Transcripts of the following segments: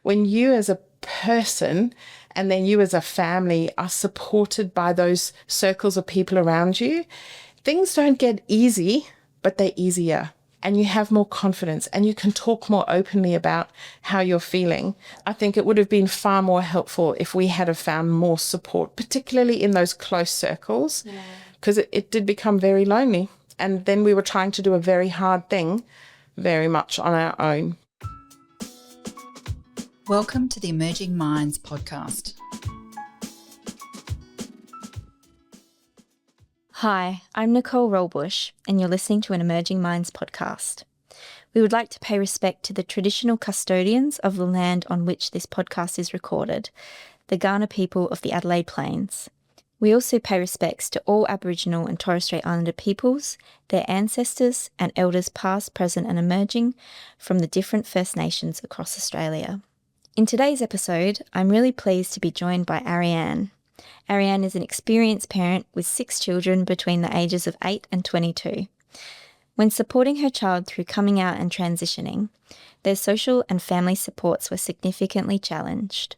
when you as a person and then you as a family are supported by those circles of people around you, things don't get easy, but they're easier. And you have more confidence and you can talk more openly about how you're feeling. I think it would have been far more helpful if we had have found more support, particularly in those close circles, because it did become very lonely. And then we were trying to do a very hard thing, very much on our own. Welcome to the Emerging Minds podcast. Hi, I'm Nicole Rollbush, and you're listening to an Emerging Minds podcast. We would like to pay respect to the traditional custodians of the land on which this podcast is recorded, the Kaurna people of the Adelaide Plains. We also pay respects to all Aboriginal and Torres Strait Islander peoples, their ancestors and elders past, present and emerging from the different First Nations across Australia. In today's episode, I'm really pleased to be joined by Ariane. Ariane is an experienced parent with 6 children between the ages of 8 and 22. When supporting her child through coming out and transitioning, their social and family supports were significantly challenged.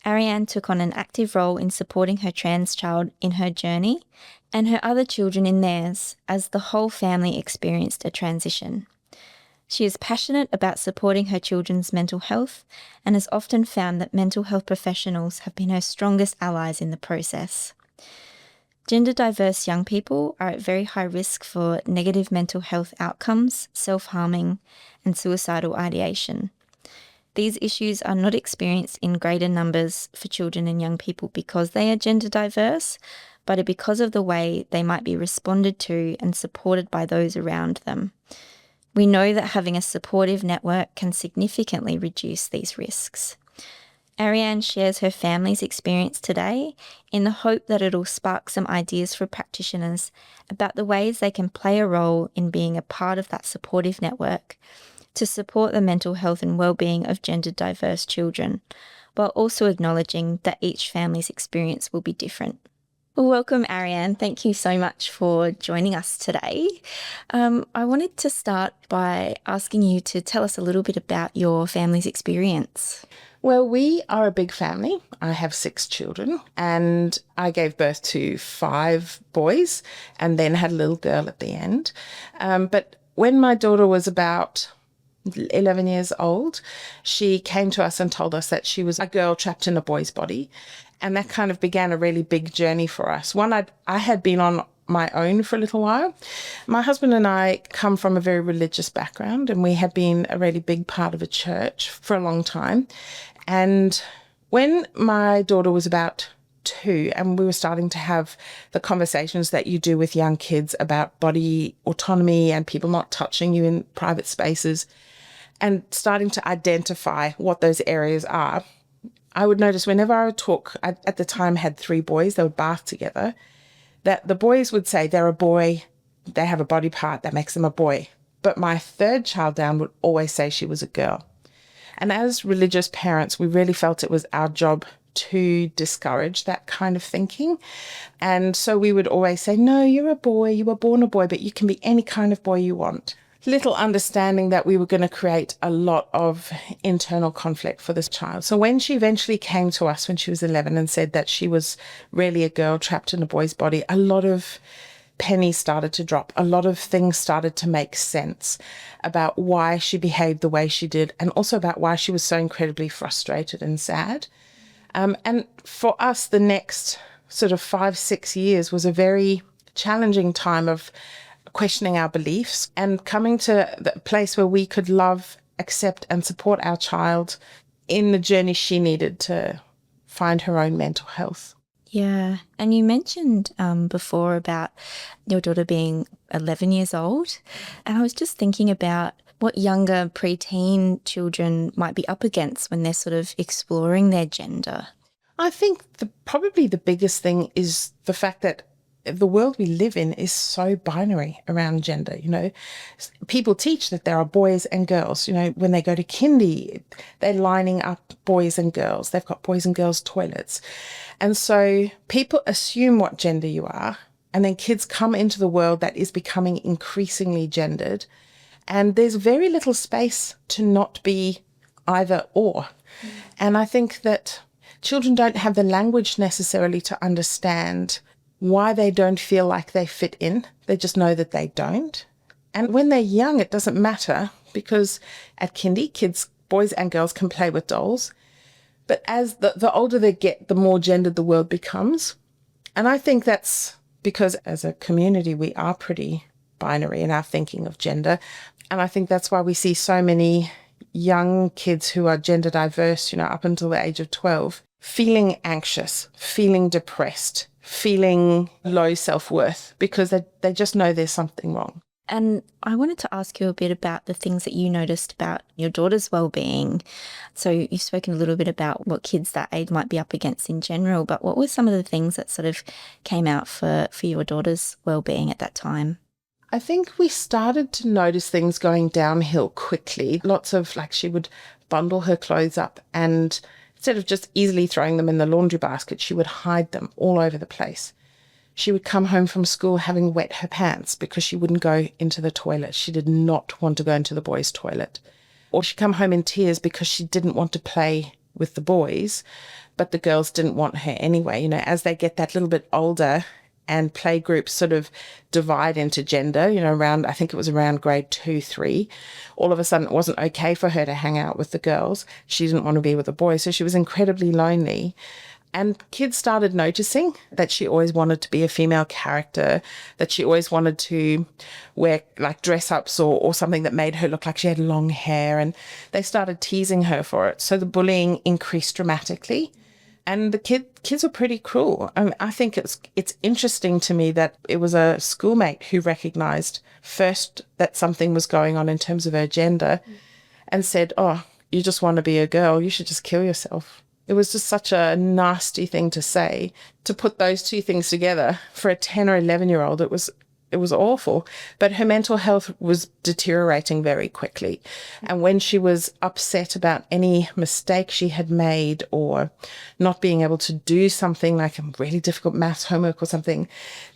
Ariane took on an active role in supporting her trans child in her journey and her other children in theirs as the whole family experienced a transition. She is passionate about supporting her children's mental health and has often found that mental health professionals have been her strongest allies in the process. Gender diverse young people are at very high risk for negative mental health outcomes, self-harming, and suicidal ideation. These issues are not experienced in greater numbers for children and young people because they are gender diverse, but because of the way they might be responded to and supported by those around them. We know that having a supportive network can significantly reduce these risks. Ariane shares her family's experience today in the hope that it'll spark some ideas for practitioners about the ways they can play a role in being a part of that supportive network to support the mental health and well-being of gender diverse children, while also acknowledging that each family's experience will be different. Well, welcome, Ariane. Thank you so much for joining us today. I wanted to start by asking you to tell us a little bit about your family's experience. Well, we are a big family. I have 6 children and I gave birth to 5 boys and then had a little girl at the end. But when my daughter was about 11 years old, she came to us and told us that she was a girl trapped in a boy's body. And that kind of began a really big journey for us. One I had been on my own for a little while. My husband and I come from a very religious background, and we had been a really big part of a church for a long time. And when my daughter was about 2 and we were starting to have the conversations that you do with young kids about body autonomy and people not touching you in private spaces and starting to identify what those areas are, I would notice whenever I would talk, I at the time had 3 boys, they would bath together, that the boys would say they're a boy, they have a body part that makes them a boy. But my 3rd child down would always say she was a girl. And as religious parents, we really felt it was our job to discourage that kind of thinking. And so we would always say, no, you're a boy, you were born a boy, but you can be any kind of boy you want. Little understanding that we were going to create a lot of internal conflict for this child. So when she eventually came to us when she was 11 and said that she was really a girl trapped in a boy's body, a lot of pennies started to drop. A lot of things started to make sense about why she behaved the way she did and also about why she was so incredibly frustrated and sad. And for us, the next sort of 5-6 years was a very challenging time of questioning our beliefs and coming to the place where we could love, accept and support our child in the journey she needed to find her own mental health. Yeah, and you mentioned before about your daughter being 11 years old, and I was just thinking about what younger preteen children might be up against when they're sort of exploring their gender. I think probably the biggest thing is the fact that the world we live in is so binary around gender. You know, people teach that there are boys and girls. You know, when they go to kindy, they're lining up boys and girls. They've got boys and girls toilets. And so people assume what gender you are, and then kids come into the world that is becoming increasingly gendered. And there's very little space to not be either or. And I think that children don't have the language necessarily to understand why they don't feel like they fit in. They just know that they don't. And when they're young, it doesn't matter, because at kindy, kids, boys and girls, can play with dolls. But as the older they get, the more gendered the world becomes. And I think that's because as a community, we are pretty binary in our thinking of gender. And I think that's why we see so many young kids who are gender diverse, up until the age of 12, feeling anxious, feeling depressed, feeling low self-worth, because they just know there's something wrong. And I wanted to ask you a bit about the things that you noticed about your daughter's well-being. So you've spoken a little bit about what kids that age might be up against in general, but what were some of the things that sort of came out for your daughter's well-being at that time? I think we started to notice things going downhill quickly. Lots of, she would bundle her clothes up, and instead of just easily throwing them in the laundry basket, she would hide them all over the place. She would come home from school having wet her pants because she wouldn't go into the toilet. She did not want to go into the boys' toilet. Or she'd come home in tears because she didn't want to play with the boys, but the girls didn't want her anyway. As they get that little bit older and play groups sort of divide into gender, I think it was around grade 2, 3, all of a sudden it wasn't okay for her to hang out with the girls. She didn't want to be with the boys, so she was incredibly lonely. And kids started noticing that she always wanted to be a female character, that she always wanted to wear dress-ups or something that made her look like she had long hair, and they started teasing her for it. So the bullying increased dramatically. And the kids were pretty cruel. I think it's interesting to me that it was a schoolmate who recognised first that something was going on in terms of her gender and said, "Oh, you just want to be a girl, you should just kill yourself." It was just such a nasty thing to say. To put those two things together for a 10 or 11-year-old, it was awful. But her mental health was deteriorating very quickly. And when she was upset about any mistake she had made or not being able to do something like a really difficult maths homework or something,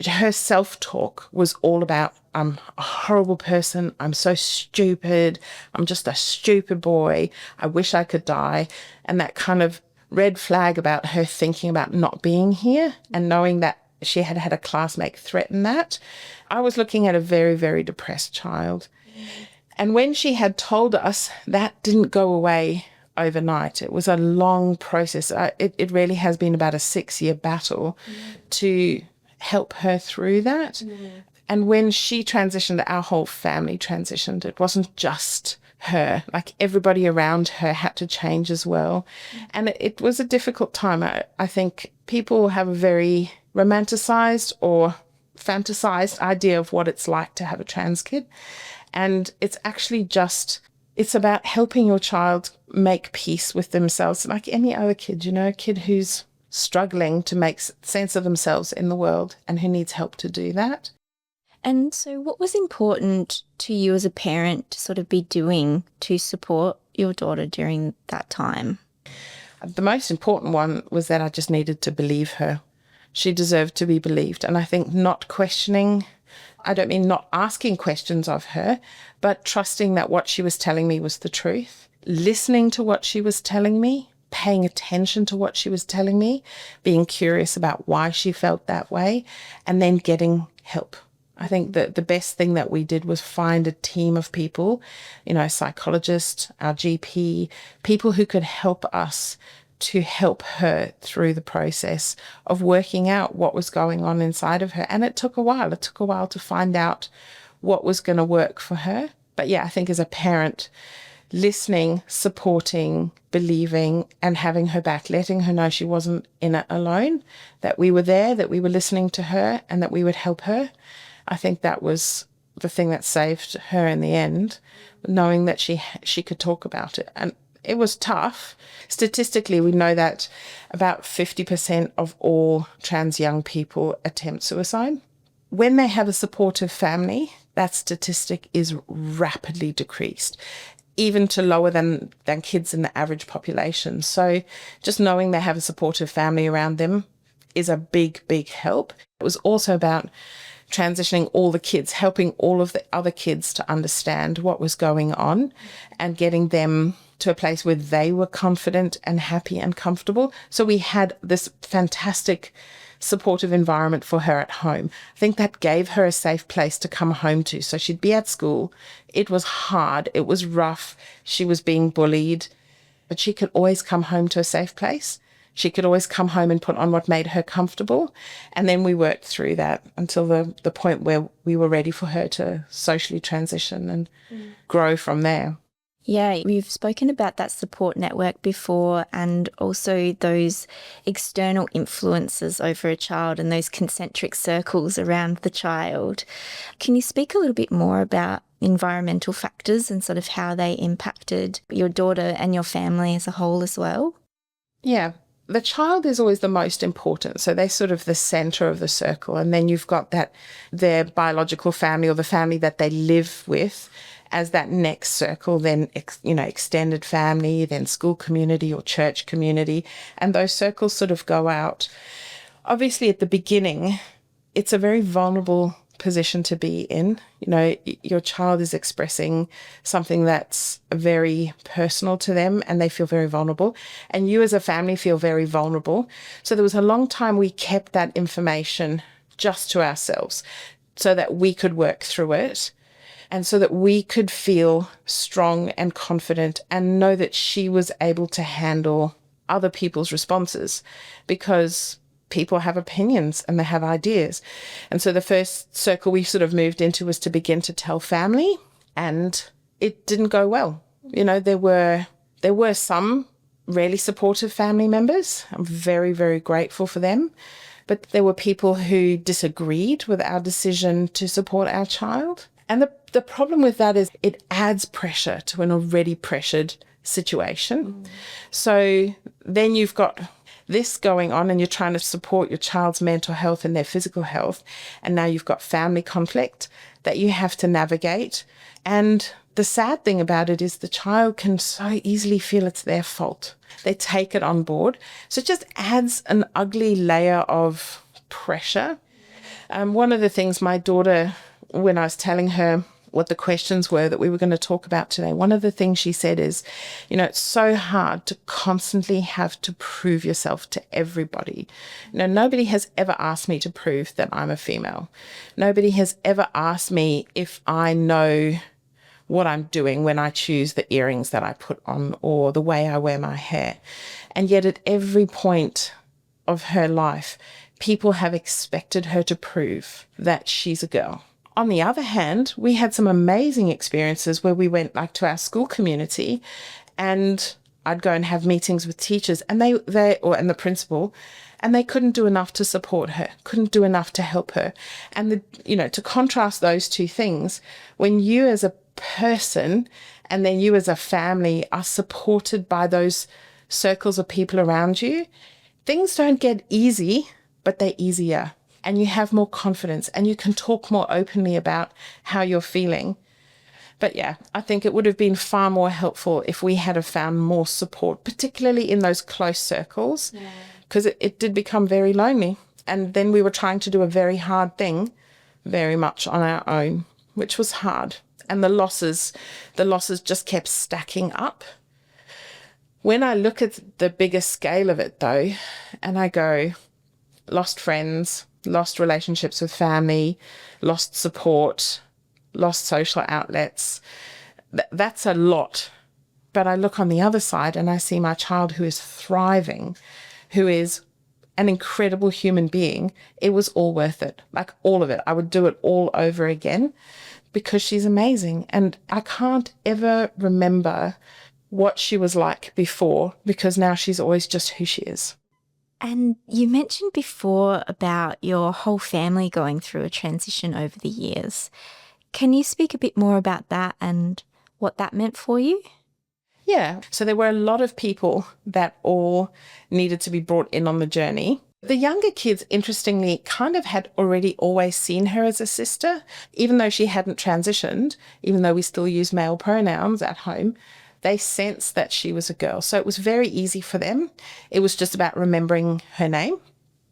her self-talk was all about, "I'm a horrible person. I'm so stupid. I'm just a stupid boy. I wish I could die." And that kind of red flag about her thinking about not being here and knowing that she had had a classmate threaten that. I was looking at a very, very depressed child. And when she had told us, that didn't go away overnight. It was a long process. It really has been about a 6-year battle to help her through that. And when she transitioned, our whole family transitioned. It wasn't just her, everybody around her had to change as well. And it was a difficult time. I think people have a very romanticized or fantasized idea of what it's like to have a trans kid. And it's actually it's about helping your child make peace with themselves like any other kid, a kid who's struggling to make sense of themselves in the world and who needs help to do that. And so what was important to you as a parent to sort of be doing to support your daughter during that time? The most important one was that I just needed to believe her. She deserved to be believed. And I think not questioning, I don't mean not asking questions of her, but trusting that what she was telling me was the truth, listening to what she was telling me, paying attention to what she was telling me, being curious about why she felt that way, and then getting help. I think that the best thing that we did was find a team of people, a psychologist, our GP, people who could help us to help her through the process of working out what was going on inside of her. And it took a while. It took a while to find out what was going to work for her. But yeah, I think as a parent, listening, supporting, believing, and having her back, letting her know she wasn't in it alone, that we were there, that we were listening to her, and that we would help her. I think that was the thing that saved her in the end, knowing that she could talk about it. And it was tough. Statistically, we know that about 50% of all trans young people attempt suicide. When they have a supportive family, that statistic is rapidly decreased, even to lower than kids in the average population. So just knowing they have a supportive family around them is a big, big help. It was also about transitioning all the kids, helping all of the other kids to understand what was going on and getting them to a place where they were confident and happy and comfortable. So we had this fantastic supportive environment for her at home. I think that gave her a safe place to come home to. So she'd be at school. It was hard. It was rough. She was being bullied, but she could always come home to a safe place. She could always come home and put on what made her comfortable. And then we worked through that until the point where we were ready for her to socially transition and grow from there. Yeah, we've spoken about that support network before, and also those external influences over a child and those concentric circles around the child. Can you speak a little bit more about environmental factors and sort of how they impacted your daughter and your family as a whole as well? Yeah. The child is always the most important. So they're sort of the center of the circle. And then you've got their biological family or the family that they live with as that next circle, then, extended family, then school community or church community. And those circles sort of go out. Obviously, at the beginning, it's a very vulnerable position to be in. Your child is expressing something that's very personal to them and they feel very vulnerable. And you as a family feel very vulnerable. So there was a long time we kept that information just to ourselves so that we could work through it and so that we could feel strong and confident and know that she was able to handle other people's responses, because people have opinions and they have ideas. And so the first circle we sort of moved into was to begin to tell family, and it didn't go well. There were some really supportive family members. I'm very, very grateful for them. But there were people who disagreed with our decision to support our child. And the problem with that is it adds pressure to an already pressured situation. So then you've got this going on and you're trying to support your child's mental health and their physical health. And now you've got family conflict that you have to navigate. And the sad thing about it is the child can so easily feel it's their fault. They take it on board. So it just adds an ugly layer of pressure. One of the things my daughter, when I was telling her what the questions were that we were going to talk about today, one of the things she said is, it's so hard to constantly have to prove yourself to everybody. Nobody has ever asked me to prove that I'm a female. Nobody has ever asked me if I know what I'm doing when I choose the earrings that I put on or the way I wear my hair. And yet at every point of her life, people have expected her to prove that she's a girl. On the other hand, we had some amazing experiences where we went to our school community, and I'd go and have meetings with teachers and and the principal, and they couldn't do enough to support her, couldn't do enough to help her. And to contrast those two things, when you as a person and then you as a family are supported by those circles of people around you, things don't get easy, but they're easier. And you have more confidence and you can talk more openly about how you're feeling. But yeah, I think it would have been far more helpful if we had found more support, particularly in those close circles, because it did become very lonely. And then we were trying to do a very hard thing very much on our own, which was hard. And the losses just kept stacking up. When I look at the bigger scale of it though, and I go, lost friends, lost relationships with family, lost support, lost social outlets. That's a lot. But I look on the other side and I see my child who is thriving, who is an incredible human being. It was all worth it, all of it. I would do it all over again because she's amazing. And I can't ever remember what she was like before, because now she's always just who she is. And you mentioned before about your whole family going through a transition over the years. Can you speak a bit more about that and what that meant for you? Yeah. So there were a lot of people that all needed to be brought in on the journey. The younger kids, interestingly, kind of had already always seen her as a sister, even though she hadn't transitioned, even though we still use male pronouns at home. They sensed that she was a girl. So it was very easy for them. It was just about remembering her name.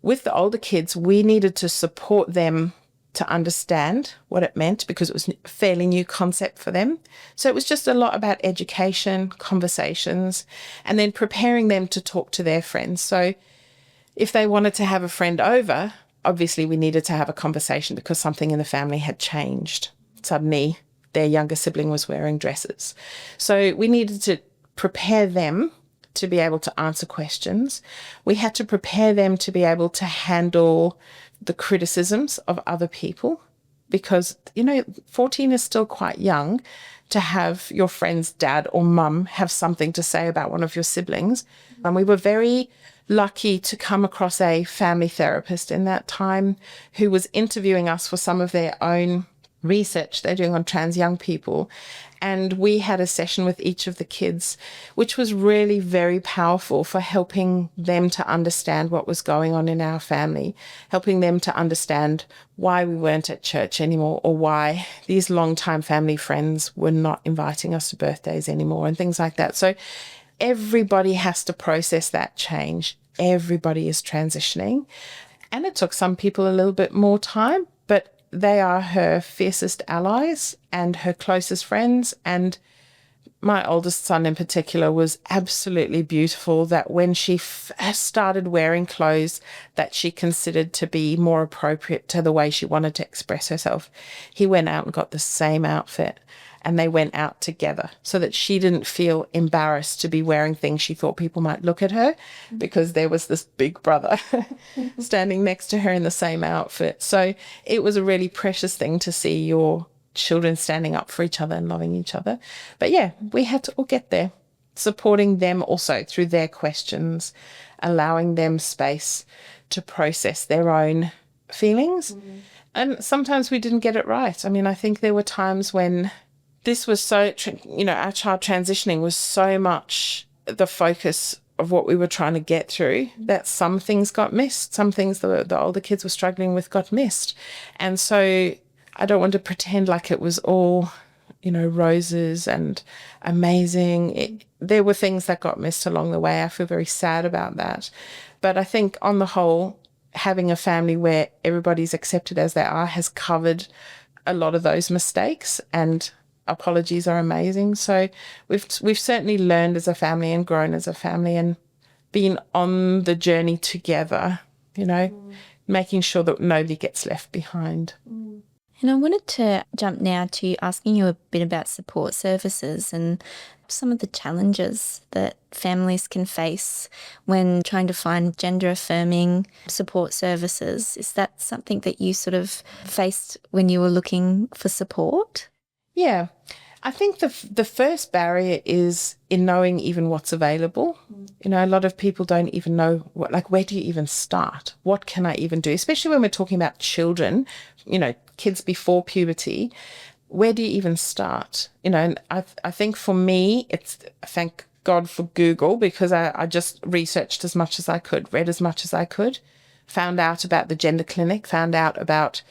With the older kids, we needed to support them to understand what it meant because it was a fairly new concept for them. So it was just a lot about education, conversations, and then preparing them to talk to their friends. So if they wanted to have a friend over, obviously we needed to have a conversation because something in the family had changed. Suddenly their younger sibling was wearing dresses. So we needed to prepare them to be able to answer questions. We had to prepare them to be able to handle the criticisms of other people because, 14 is still quite young to have your friend's dad or mum have something to say about one of your siblings. And we were very lucky to come across a family therapist in that time who was interviewing us for some of their own research they're doing on trans young people. And we had a session with each of the kids, which was really very powerful for helping them to understand what was going on in our family, helping them to understand why we weren't at church anymore or why these long-time family friends were not inviting us to birthdays anymore and things like that. So everybody has to process that change. Everybody is transitioning. And it took some people a little bit more time, but they are her fiercest allies and her closest friends. And my oldest son in particular was absolutely beautiful that when she started wearing clothes that she considered to be more appropriate to the way she wanted to express herself, he went out and got the same outfit and they went out together so that she didn't feel embarrassed to be wearing things she thought people might look at her because there was this big brother standing next to her in the same outfit. So it was a really precious thing to see your children standing up for each other and loving each other. But yeah, we had to all get there, supporting them also through their questions, allowing them space to process their own feelings. And sometimes we didn't get it right. I mean, I think there were times when this was so, our child transitioning was so much the focus of what we were trying to get through that some things got missed. Some things the older kids were struggling with got missed. And so I don't want to pretend like it was all, roses and amazing. There were things that got missed along the way. I feel very sad about that. But I think on the whole, having a family where everybody's accepted as they are has covered a lot of those mistakes, and apologies are amazing. So we've certainly learned as a family and grown as a family and been on the journey together, making sure that nobody gets left behind. And I wanted to jump now to asking you a bit about support services and some of the challenges that families can face when trying to find gender-affirming support services. Is that something that you sort of faced when you were looking for support? Yeah, I think the first barrier is in knowing even what's available. A lot of people don't even know where do you even start? What can I even do? Especially when we're talking about children, kids before puberty. Where do you even start? And I think for me, it's thank God for Google because I just researched as much as I could, read as much as I could, found out about the gender clinic, found out about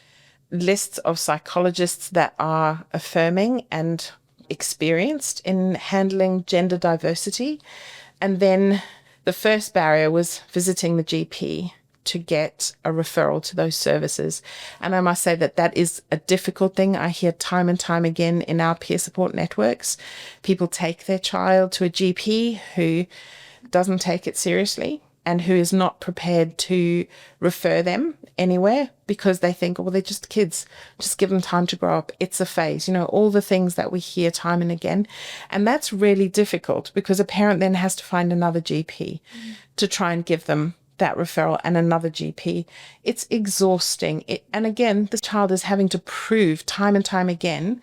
lists of psychologists that are affirming and experienced in handling gender diversity. And then the first barrier was visiting the GP to get a referral to those services. And I must say that is a difficult thing. I hear time and time again in our peer support networks, people take their child to a GP who doesn't take it seriously and who is not prepared to refer them anywhere because they think, well, they're just kids. Just give them time to grow up. It's a phase, all the things that we hear time and again. And that's really difficult because a parent then has to find another GP to try and give them that referral and another GP. It's exhausting. And again, the child is having to prove time and time again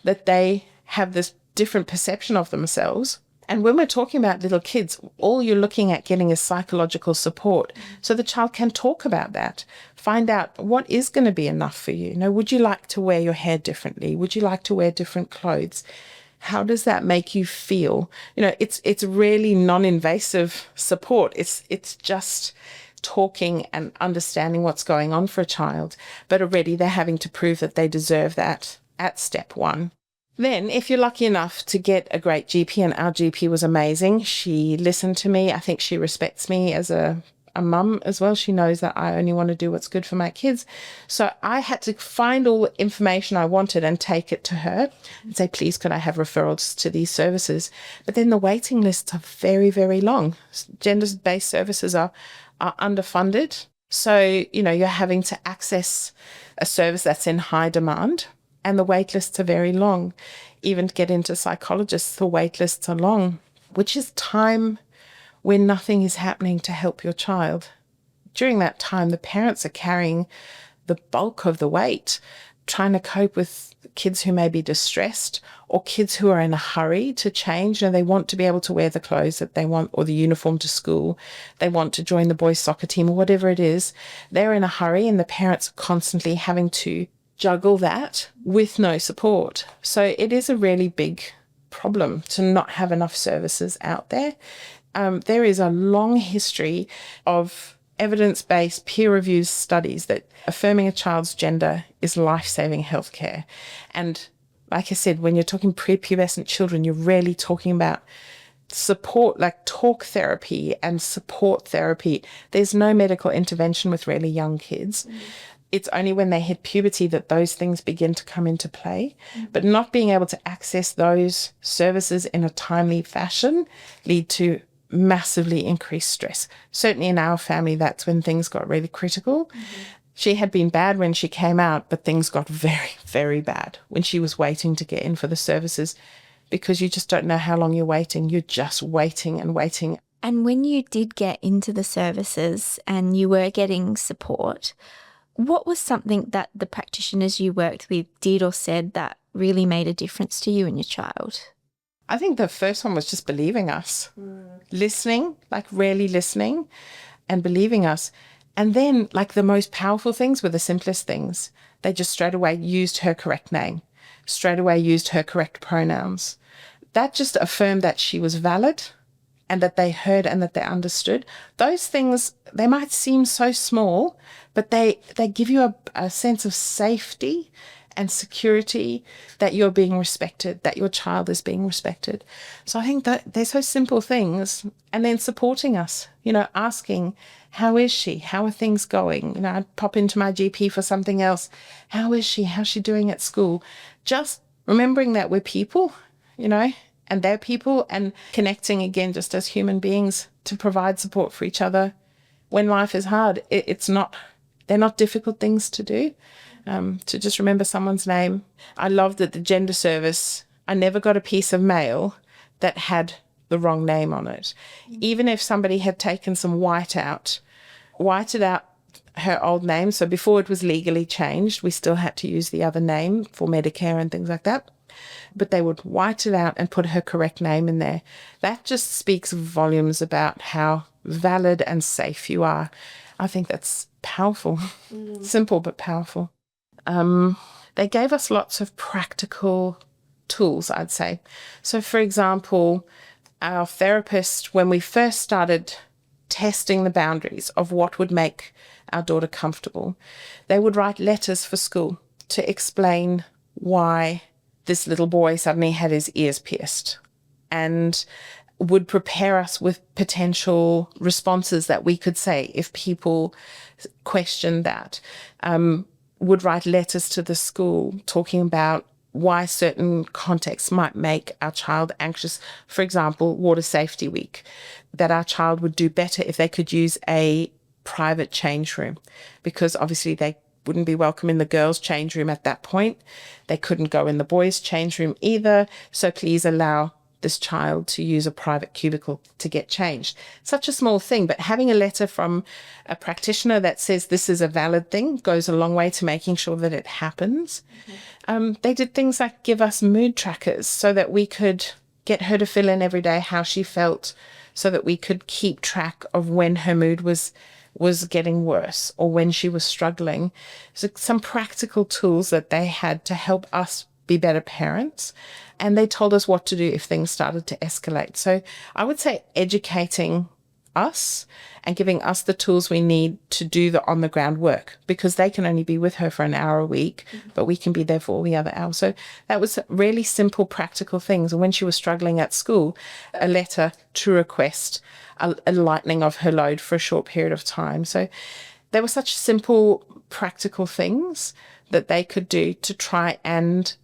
that they have this different perception of themselves. And when we're talking about little kids, all you're looking at getting is psychological support. So the child can talk about that, find out what is going to be enough for you. Would you like to wear your hair differently? Would you like to wear different clothes? How does that make you feel? It's really non-invasive support. It's just talking and understanding what's going on for a child. But already they're having to prove that they deserve that at step one. Then, if you're lucky enough to get a great GP, and our GP was amazing, she listened to me. I think she respects me as a a mum as well. She knows that I only want to do what's good for my kids. So I had to find all the information I wanted and take it to her and say, please, could I have referrals to these services? But then the waiting lists are very, very long. Gender-based services are underfunded. So, you're having to access a service that's in high demand, and the wait lists are very long. Even to get into psychologists, the wait lists are long, which is time when nothing is happening to help your child. During that time, the parents are carrying the bulk of the weight, trying to cope with kids who may be distressed or kids who are in a hurry to change and they want to be able to wear the clothes that they want or the uniform to school. They want to join the boys' soccer team or whatever it is. They're in a hurry and the parents are constantly having to juggle that with no support. So it is a really big problem to not have enough services out there. There is a long history of evidence-based peer-reviewed studies that affirming a child's gender is life-saving healthcare. And like I said, when you're talking prepubescent children, you're really talking about support, like talk therapy and support therapy. There's no medical intervention with really young kids. It's only when they hit puberty that those things begin to come into play. But not being able to access those services in a timely fashion lead to massively increased stress. Certainly in our family, that's when things got really critical. She had been bad when she came out, but things got very, very bad when she was waiting to get in for the services, because you just don't know how long you're waiting. You're just waiting and waiting. And when you did get into the services and you were getting support, what was something that the practitioners you worked with did or said that really made a difference to you and your child? I think the first one was just believing us, listening, like really listening and believing us. And then like the most powerful things were the simplest things. They just straight away used her correct name, straight away used her correct pronouns. That just affirmed that she was valid and that they heard and that they understood. Those things, they might seem so small, but they give you a sense of safety and security, that you're being respected, that your child is being respected. So I think that they're so simple things. And then supporting us, asking, how is she? How are things going? I'd pop into my GP for something else. How is she? How's she doing at school? Just remembering that we're people, and they're people, and connecting again just as human beings to provide support for each other. When life is hard, they're not difficult things to do. To just remember someone's name. I loved that the gender service, I never got a piece of mail that had the wrong name on it. Even if somebody had taken some whited out her old name. So before it was legally changed, we still had to use the other name for Medicare and things like that. But they would white it out and put her correct name in there. That just speaks volumes about how valid and safe you are. I think that's powerful. Simple but powerful. They gave us lots of practical tools, I'd say. So, for example, our therapist, when we first started testing the boundaries of what would make our daughter comfortable, they would write letters for school to explain why this little boy suddenly had his ears pierced, and would prepare us with potential responses that we could say if people questioned that. Would write letters to the school talking about why certain contexts might make our child anxious. For example, Water Safety Week, that our child would do better if they could use a private change room, because obviously they wouldn't be welcome in the girls' change room at that point. They couldn't go in the boys' change room either. So please allow this child to use a private cubicle to get changed. Such a small thing, but having a letter from a practitioner that says this is a valid thing goes a long way to making sure that it happens. They did things like give us mood trackers so that we could get her to fill in every day how she felt, so that we could keep track of when her mood was getting worse or when she was struggling. So some practical tools that they had to help us be better parents. And they told us what to do if things started to escalate. So I would say educating us and giving us the tools we need to do the on-the-ground work, because they can only be with her for an hour a week, but we can be there for all the other hours. So that was really simple, practical things. And when she was struggling at school, a letter to request a lightening of her load for a short period of time. So there were such simple, practical things that they could do to try and,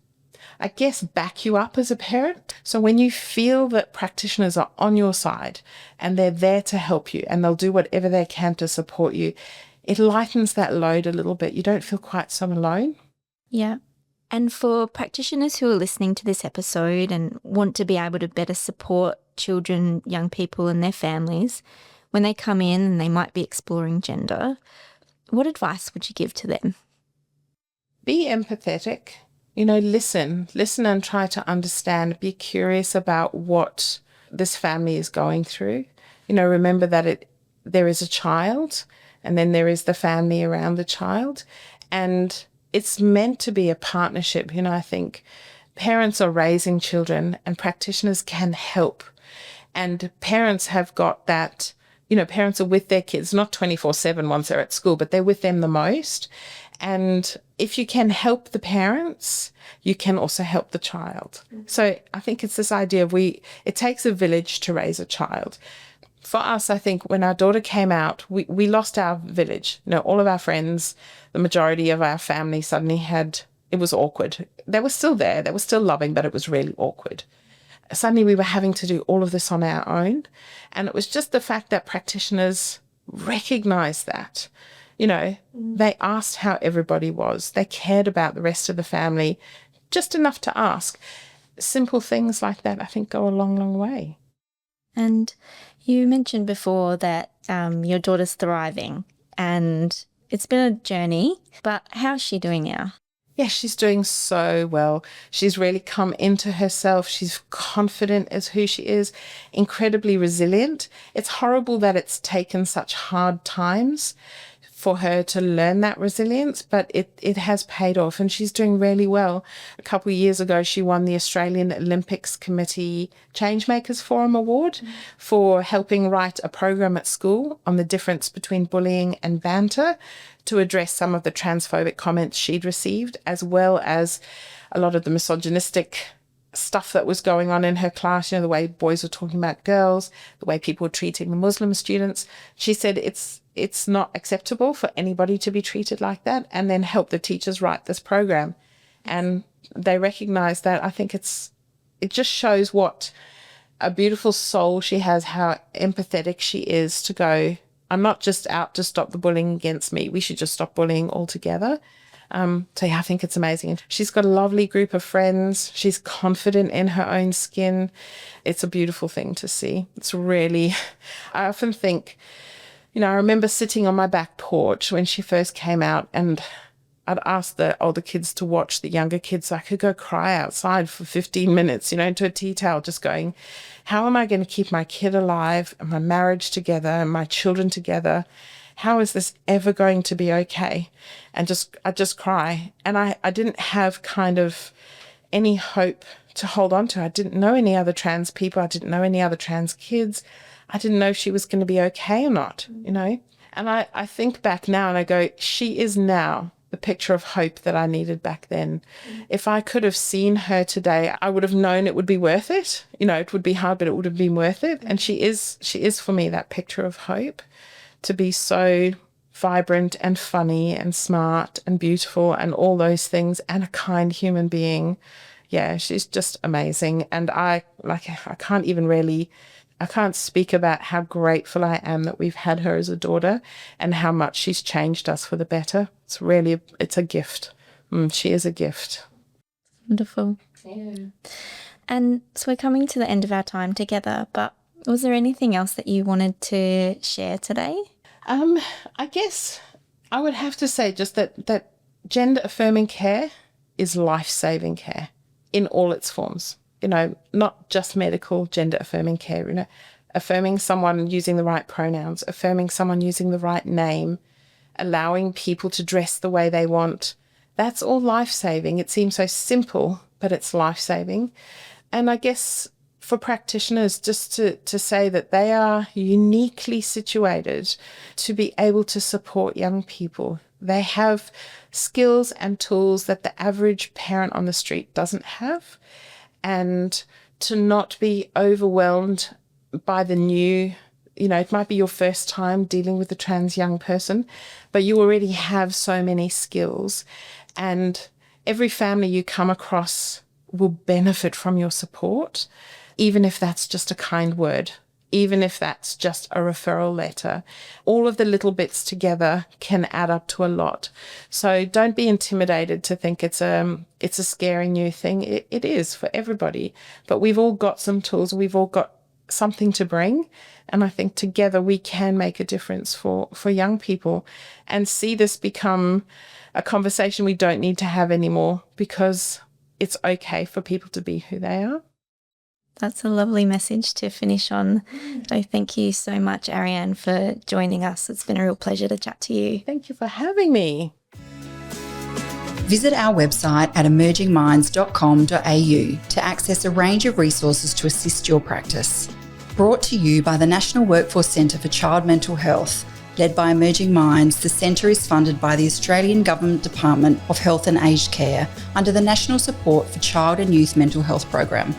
I guess, back you up as a parent. So when you feel that practitioners are on your side and they're there to help you and they'll do whatever they can to support you, it lightens that load a little bit. You don't feel quite so alone. Yeah. And for practitioners who are listening to this episode and want to be able to better support children, young people and their families, when they come in and they might be exploring gender, what advice would you give to them? Be empathetic. Listen and try to understand. Be curious about what this family is going through. Remember that there is a child and then there is the family around the child, and it's meant to be a partnership. I think parents are raising children and practitioners can help. And parents have got that, parents are with their kids, not 24/7 once they're at school, but they're with them the most. And if you can help the parents, you can also help the child. So I think it's this idea of it takes a village to raise a child. For us, I think when our daughter came out, we lost our village. All of our friends, the majority of our family suddenly it was awkward. They were still there. They were still loving, but it was really awkward. Suddenly we were having to do all of this on our own. And it was just the fact that practitioners recognized that. They asked how everybody was. They cared about the rest of the family, just enough to ask. Simple things like that, I think, go a long, long way. And you mentioned before that your daughter's thriving and it's been a journey, but how's she doing now? Yeah, she's doing so well. She's really come into herself. She's confident as who she is, incredibly resilient. It's horrible that it's taken such hard times for her to learn that resilience, but it has paid off and she's doing really well. A couple of years ago, she won the Australian Olympics Committee Changemakers Forum Award for helping write a program at school on the difference between bullying and banter to address some of the transphobic comments she'd received, as well as a lot of the misogynistic stuff that was going on in her class, the way boys were talking about girls, the way people were treating the Muslim students. She said it's not acceptable for anybody to be treated like that, and then help the teachers write this program. And they recognize that. I think it just shows what a beautiful soul she has, how empathetic she is to go, I'm not just out to stop the bullying against me. We should just stop bullying altogether. So yeah, I think it's amazing. She's got a lovely group of friends. She's confident in her own skin. It's a beautiful thing to see. It's really, I often think, I remember sitting on my back porch when she first came out, and I'd ask the older kids to watch the younger kids so I could go cry outside for 15 minutes, into a tea towel, just going, how am I going to keep my kid alive and my marriage together and my children together? How is this ever going to be okay? And I just cry. And I didn't have kind of any hope to hold on to. I didn't know any other trans people. I didn't know any other trans kids. I didn't know if she was going to be okay or not, And I think back now and I go, she is now the picture of hope that I needed back then. If I could have seen her today, I would have known it would be worth it. It would be hard, but it would have been worth it. And she is for me that picture of hope, to be so vibrant and funny and smart and beautiful and all those things, and a kind human being. Yeah, she's just amazing. And I can't speak about how grateful I am that we've had her as a daughter and how much she's changed us for the better. It's a gift. She is a gift. Wonderful. Yeah. And so we're coming to the end of our time together, but was there anything else that you wanted to share today? I guess I would have to say just that gender-affirming care is life-saving care in all its forms. Not just medical gender-affirming care, affirming someone using the right pronouns, affirming someone using the right name, allowing people to dress the way they want. That's all life-saving. It seems so simple, but it's life-saving. And I guess for practitioners just to say that they are uniquely situated to be able to support young people. They have skills and tools that the average parent on the street doesn't have, and to not be overwhelmed by the new, it might be your first time dealing with a trans young person, but you already have so many skills, and every family you come across will benefit from your support, even if that's just a kind word, even if that's just a referral letter. All of the little bits together can add up to a lot. So don't be intimidated to think it's a scary new thing. It is for everybody, but we've all got some tools. We've all got something to bring. And I think together we can make a difference for young people and see this become a conversation we don't need to have anymore, because it's okay for people to be who they are. That's a lovely message to finish on. So thank you so much, Ariane, for joining us. It's been a real pleasure to chat to you. Thank you for having me. Visit our website at emergingminds.com.au to access a range of resources to assist your practice. Brought to you by the National Workforce Centre for Child Mental Health. Led by Emerging Minds, the centre is funded by the Australian Government Department of Health and Aged Care under the National Support for Child and Youth Mental Health Program.